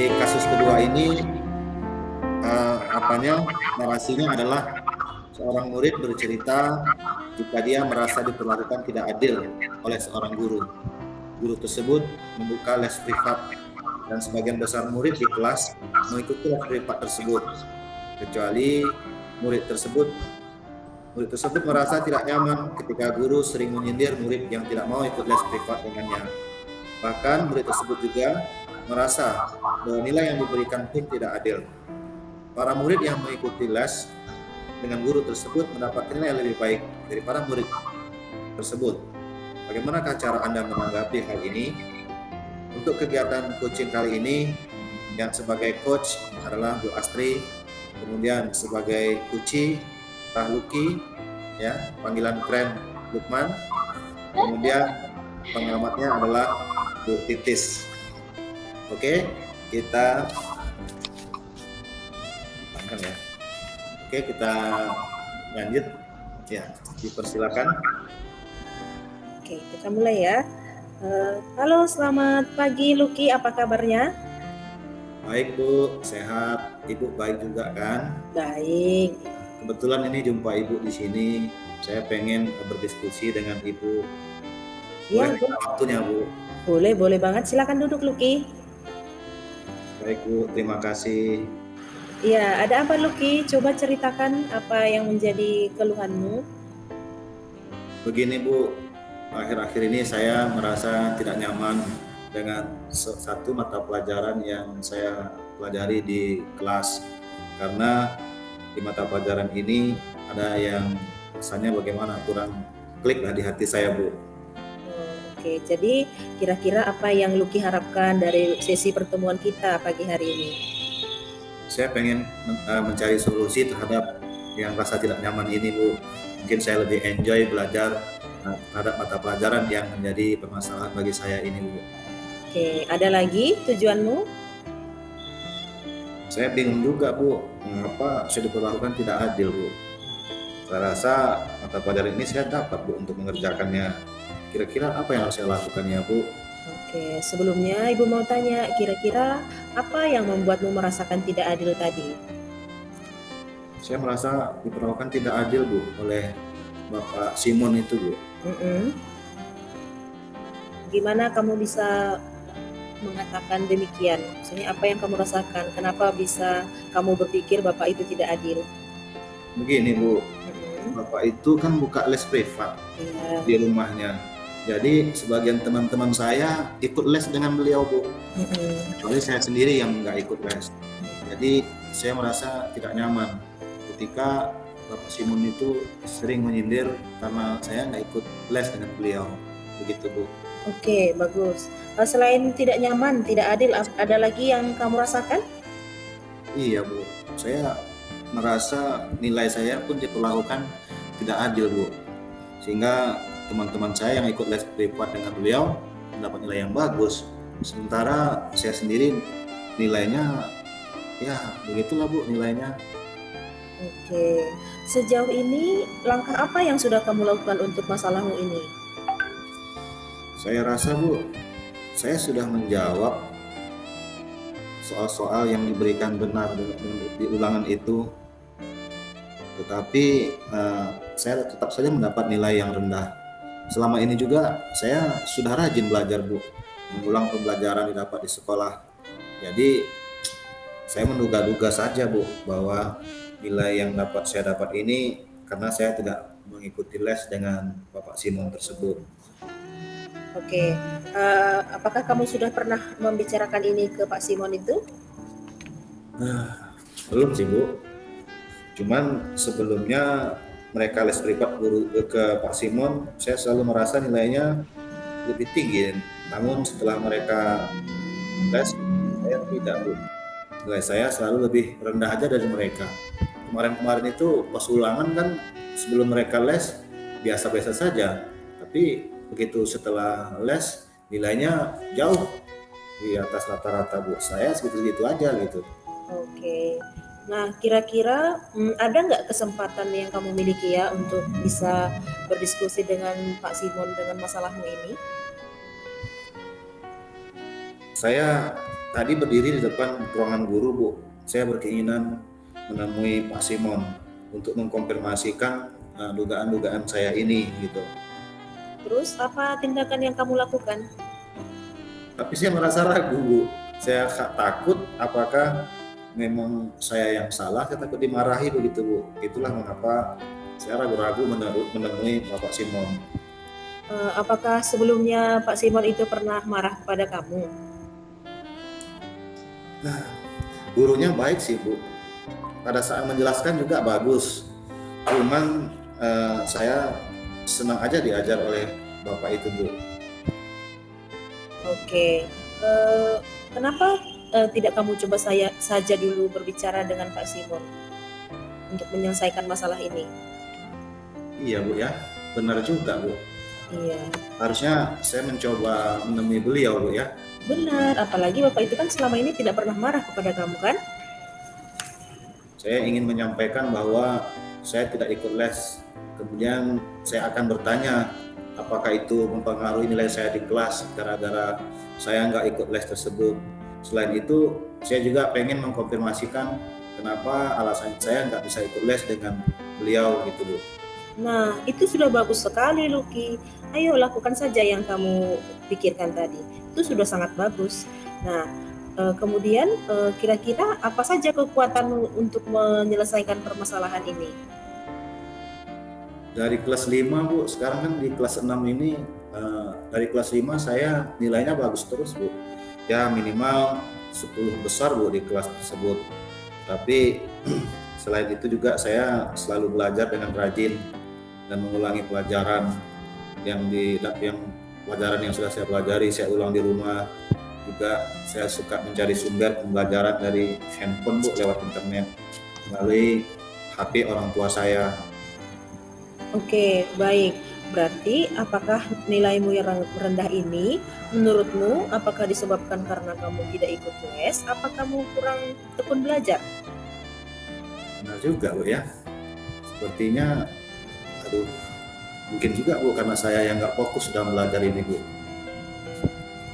Di kasus kedua ini narasinya adalah seorang murid bercerita jika dia merasa diperlakukan tidak adil oleh seorang guru. Guru tersebut membuka les privat dan sebagian besar murid di kelas mengikuti les privat tersebut, kecuali murid tersebut merasa tidak nyaman ketika guru sering menyindir murid yang tidak mau ikut les privat dengannya. Bahkan murid tersebut juga merasa bahwa nilai yang diberikan pun tidak adil. Para murid yang mengikuti les dengan guru tersebut mendapat nilai yang lebih baik daripada murid tersebut. Bagaimanakah cara Anda menanggapi hal ini? Untuk kegiatan coaching kali ini, yang sebagai coach adalah Bu Astri, kemudian sebagai Kuci, Luki, ya, panggilan keren Lukman, kemudian pengamatnya adalah Bu Titis. Oke, kita ya. Oke, kita lanjut. Ya, dipersilakan. Oke, kita mulai ya. Halo, selamat pagi Luki, apa kabarnya? Baik Bu, sehat. Ibu baik juga kan? Baik. Kebetulan ini jumpa Ibu di sini. Saya pengen berdiskusi dengan Ibu. Ya, boleh waktunya Bu? Boleh banget. Silakan duduk Luki. Baik Bu, terima kasih. Ya, ada apa Luki? Coba ceritakan apa yang menjadi keluhanmu. Begini Bu, akhir-akhir ini saya merasa tidak nyaman dengan satu mata pelajaran yang saya pelajari di kelas, karena di mata pelajaran ini ada yang rasanya bagaimana kurang klik lah di hati saya Bu. Oke, jadi kira-kira apa yang Luki harapkan dari sesi pertemuan kita pagi hari ini? Saya pengen mencari solusi terhadap yang rasa tidak nyaman ini Bu. Mungkin saya lebih enjoy belajar terhadap mata pelajaran yang menjadi permasalahan bagi saya ini Bu. Oke, ada lagi tujuanmu? Saya bingung juga Bu, mengapa saya diperlakukan tidak adil Bu. Saya rasa mata pelajaran ini saya dapat Bu untuk mengerjakannya. Kira-kira apa yang harus saya lakukan ya Bu? Oke, sebelumnya Ibu mau tanya, kira-kira apa yang membuatmu merasakan tidak adil tadi? Saya merasa diperlakukan tidak adil Bu oleh Bapak Simon itu Bu. Gimana kamu bisa mengatakan demikian? Maksudnya apa yang kamu rasakan? Kenapa bisa kamu berpikir Bapak itu tidak adil? Begini Bu, Bapak itu kan buka les privat di rumahnya. Jadi sebagian teman-teman saya ikut les dengan beliau Bu. Kecuali saya sendiri yang nggak ikut les. Jadi saya merasa tidak nyaman ketika Bapak Simon itu sering menyindir karena saya nggak ikut les dengan beliau. Begitu Bu. Oke, bagus. Selain tidak nyaman, tidak adil, ada lagi yang kamu rasakan? Iya Bu, saya merasa nilai saya pun diperlakukan tidak adil Bu. Sehingga teman-teman saya yang ikut les privat dengan beliau mendapat nilai yang bagus. Sementara saya sendiri nilainya ya begitulah Bu nilainya. Oke, sejauh ini langkah apa yang sudah kamu lakukan untuk masalahmu ini? Saya rasa Bu, saya sudah menjawab soal-soal yang diberikan benar di ulangan itu. Tetapi saya tetap saja mendapat nilai yang rendah. Selama ini juga saya sudah rajin belajar Bu, mengulang pembelajaran didapat di sekolah. Jadi saya menduga-duga saja Bu bahwa nilai yang saya dapat ini karena saya tidak mengikuti les dengan Bapak Simon tersebut. Oke, apakah kamu sudah pernah membicarakan ini ke Pak Simon itu? Belum sih Bu. Cuman sebelumnya mereka les privat guru ke Pak Simon, saya selalu merasa nilainya lebih tinggi. Namun setelah mereka les, saya tidak Bu. Nilai saya selalu lebih rendah aja dari mereka. Kemarin-kemarin itu pas ulangan kan sebelum mereka les biasa-biasa saja. Tapi begitu setelah les nilainya jauh di atas rata-rata Bu. Saya segitu-segitu aja gitu. Oke. Nah, kira-kira ada nggak kesempatan yang kamu miliki ya untuk bisa berdiskusi dengan Pak Simon dengan masalahmu ini? Saya tadi berdiri di depan ruangan guru, Bu. Saya berkeinginan menemui Pak Simon untuk mengkonfirmasikan dugaan-dugaan saya ini gitu. Terus apa tindakan yang kamu lakukan? Tapi saya merasa ragu, Bu. Saya takut apakah memang saya yang salah, saya takut dimarahi begitu, Bu. Itulah mengapa saya ragu-ragu menemui Bapak Simon. Apakah sebelumnya Pak Simon itu pernah marah kepada kamu? Nah, gurunya baik sih, Bu. Pada saat menjelaskan juga bagus. Cuman saya senang aja diajar oleh Bapak itu, Bu. Oke, kenapa tidak kamu coba saja dulu berbicara dengan Pak Simon untuk menyelesaikan masalah ini? Iya, Bu ya. Benar juga, Bu. Iya, Harusnya saya mencoba menemui beliau, Bu ya. benar. Apalagi Bapak itu kan selama ini tidak pernah marah kepada kamu kan? Saya ingin menyampaikan bahwa saya tidak ikut les. Kemudian saya akan bertanya apakah itu mempengaruhi nilai saya di kelas gara-gara saya nggak ikut les tersebut. Selain itu, saya juga pengen mengkonfirmasikan kenapa alasan saya nggak bisa ikut les dengan beliau gitu, Bu. Nah, itu sudah bagus sekali, Lucky. Ayo lakukan saja yang kamu pikirkan tadi. Itu sudah sangat bagus. Nah, kemudian kira-kira apa saja kekuatanmu untuk menyelesaikan permasalahan ini? Dari kelas 5, Bu, sekarang kan di kelas 6 ini dari kelas 5 saya nilainya bagus terus, Bu. Ya minimal 10 besar, Bu, di kelas tersebut. Tapi selain itu juga saya selalu belajar dengan rajin dan mengulangi pelajaran yang pelajaran yang sudah saya pelajari saya ulang di rumah. Juga saya suka mencari sumber pembelajaran dari handphone, Bu, lewat internet melalui HP orang tua saya. Oke, baik. Berarti apakah nilaimu yang rendah ini menurutmu apakah disebabkan karena kamu tidak ikut les, apa kamu kurang tekun belajar? Benar juga, Bu ya. Sepertinya, aduh, mungkin juga, Bu, karena saya yang nggak fokus dalam belajar ini, Bu.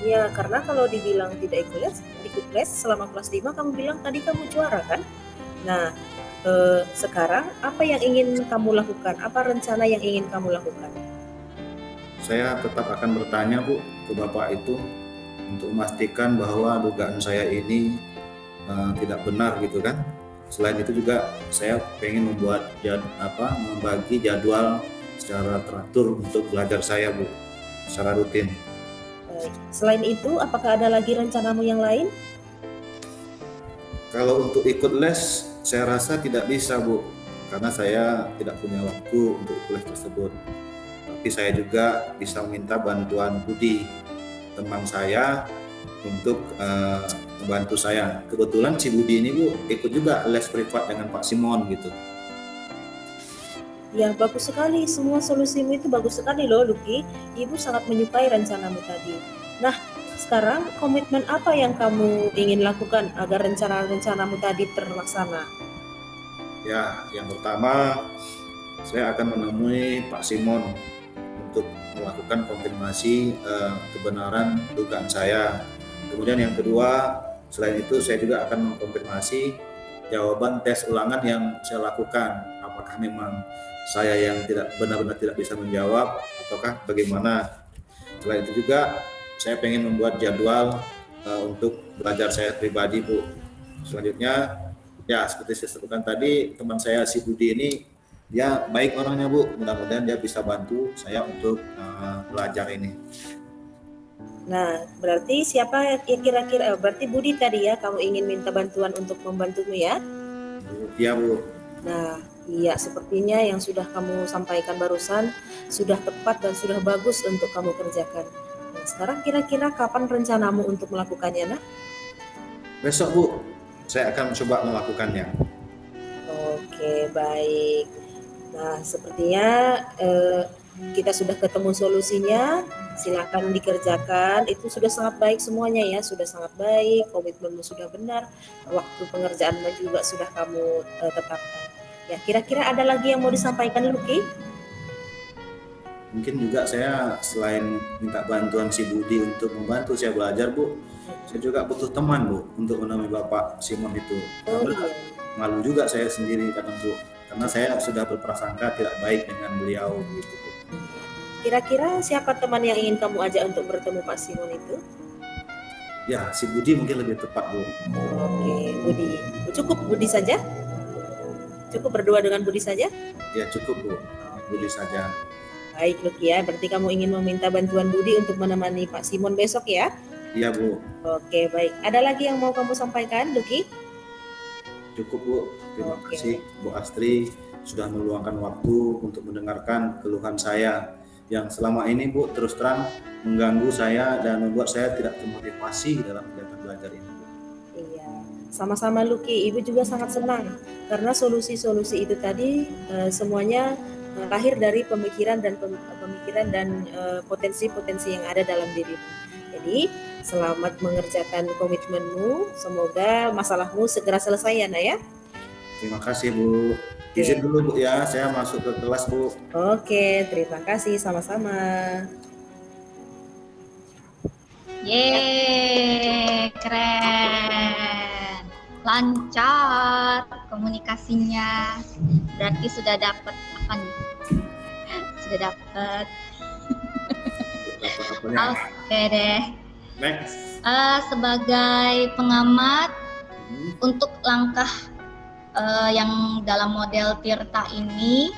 Ya, karena kalau dibilang tidak ikut les selama kelas 5 kamu bilang tadi kamu juara kan? Nah, sekarang apa yang ingin kamu lakukan? Apa rencana yang ingin kamu lakukan? Saya tetap akan bertanya, Bu, ke Bapak itu untuk memastikan bahwa dugaan saya ini tidak benar gitu kan. Selain itu juga saya pengen membagi jadwal secara teratur untuk belajar saya, Bu, secara rutin. Baik. Selain itu, apakah ada lagi rencanamu yang lain? Kalau untuk ikut les, saya rasa tidak bisa, Bu, karena saya tidak punya waktu untuk les tersebut. Tapi saya juga bisa meminta bantuan Budi, teman saya, untuk membantu saya. Kebetulan si Budi ini, Bu, ikut juga les privat dengan Pak Simon gitu. Ya, bagus sekali. Semua solusimu itu bagus sekali loh, Lucky. Ibu sangat menyukai rencanamu tadi. Nah, sekarang komitmen apa yang kamu ingin lakukan agar rencana-rencanamu tadi terlaksana? Ya, yang pertama saya akan menemui Pak Simon untuk melakukan konfirmasi kebenaran dugaan saya. Kemudian yang kedua, selain itu saya juga akan mengkonfirmasi jawaban tes ulangan yang saya lakukan. Apakah memang saya yang benar-benar tidak bisa menjawab ataukah bagaimana. Selain itu juga saya pengen membuat jadwal untuk belajar saya pribadi, Bu. Selanjutnya, ya seperti saya sebutkan tadi, teman saya si Budi ini dia baik orangnya, Bu. Mudah-mudahan dia bisa bantu saya untuk belajar ini. Nah, berarti siapa ya kira-kira? Berarti Budi tadi ya, kamu ingin minta bantuan untuk membantumu ya? Iya, Bu. Nah, iya sepertinya yang sudah kamu sampaikan barusan sudah tepat dan sudah bagus untuk kamu kerjakan. Nah, sekarang kira-kira kapan rencanamu untuk melakukannya, Nak? Besok, Bu, saya akan coba melakukannya. Oke, baik. Nah, sepertinya kita sudah ketemu solusinya. Silakan dikerjakan. Itu sudah sangat baik semuanya ya, sudah sangat baik. Komitmenmu sudah benar. Waktu pengerjaanmu juga sudah kamu tetapkan. Ya, kira-kira ada lagi yang mau disampaikan, Lucky? mungkin juga saya selain minta bantuan si Budi untuk membantu saya belajar, Bu, saya juga butuh teman, Bu, untuk menemui Bapak Simon itu. Oh Karena iya. malu juga saya sendiri kadang, Bu, karena saya sudah berprasangka tidak baik dengan beliau gitu, Bu. Kira-kira siapa teman yang ingin kamu ajak untuk bertemu Pak Simon itu? Ya, si Budi mungkin lebih tepat, Bu. Oke, Budi. Cukup Budi saja? Cukup berdua dengan Budi saja? Ya cukup, Bu. Budi saja. Baik, Luki ya. Berarti kamu ingin meminta bantuan Budi untuk menemani Pak Simon besok ya? Iya, Bu. Oke, baik. Ada lagi yang mau kamu sampaikan, Luki? Cukup, Bu. Terima Oke. kasih Bu Astri sudah meluangkan waktu untuk mendengarkan keluhan saya yang selama ini, Bu, terus terang mengganggu saya dan membuat saya tidak termotivasi dalam kegiatan belajar ini, Bu. Iya, sama-sama Luki. Ibu juga sangat senang karena solusi-solusi itu tadi semuanya lahir dari pemikiran dan potensi-potensi yang ada dalam dirimu. Jadi selamat mengerjakan komitmenmu. Semoga masalahmu segera selesai ya, Nak ya. Terima kasih, Bu. Izin dulu, Bu, ya. Saya masuk ke kelas, Bu. Oke, terima kasih. Sama-sama. Yeay, keren. Lancar komunikasinya. Berarti sudah dapat apa nih? Sudah dapat. Oke deh. Next. Sebagai pengamat untuk langkah yang dalam model Tirta ini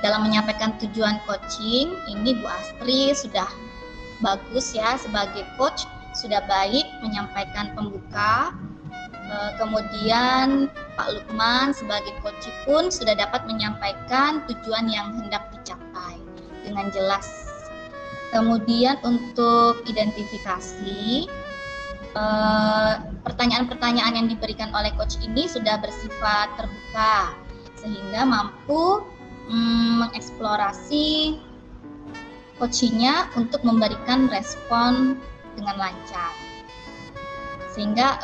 dalam menyampaikan tujuan coaching ini Bu Astri sudah bagus ya sebagai coach, sudah baik menyampaikan pembuka. Kemudian Pak Lukman sebagai coach pun sudah dapat menyampaikan tujuan yang hendak dicapai dengan jelas. Kemudian untuk identifikasi pertanyaan-pertanyaan yang diberikan oleh coach ini sudah bersifat terbuka sehingga mampu mengeksplorasi coachingnya untuk memberikan respon dengan lancar sehingga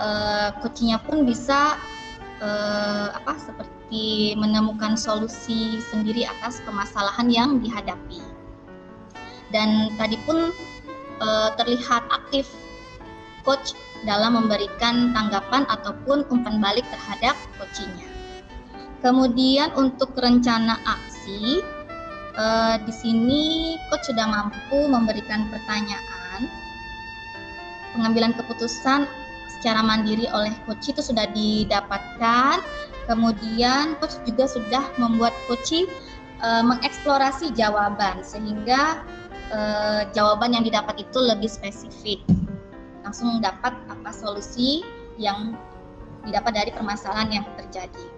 coachingnya pun bisa seperti menemukan solusi sendiri atas permasalahan yang dihadapi. Dan tadi pun terlihat aktif coach dalam memberikan tanggapan ataupun umpan balik terhadap coachingnya. Kemudian untuk rencana aksi, di sini coach sudah mampu memberikan pertanyaan. Pengambilan keputusan secara mandiri oleh coach itu sudah didapatkan. Kemudian coach juga sudah membuat coach mengeksplorasi jawaban sehingga jawaban yang didapat itu lebih spesifik. Langsung dapat apa solusi yang didapat dari permasalahan yang terjadi.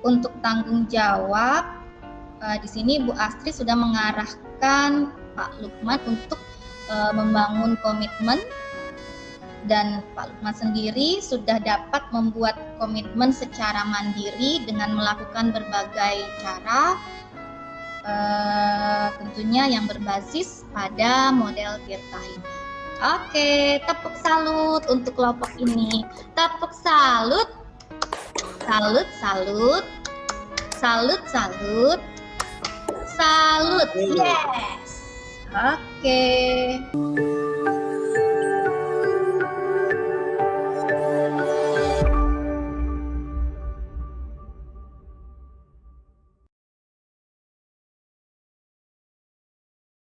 Untuk tanggung jawab, di sini Bu Astri sudah mengarahkan Pak Lukman untuk membangun komitmen dan Pak Lukman sendiri sudah dapat membuat komitmen secara mandiri dengan melakukan berbagai cara, tentunya yang berbasis pada model Tirta ini. Oke, tepuk salut untuk kelompok ini. Tepuk salut. Salut, salut. Salut, salut. Salut. Yes. Oke.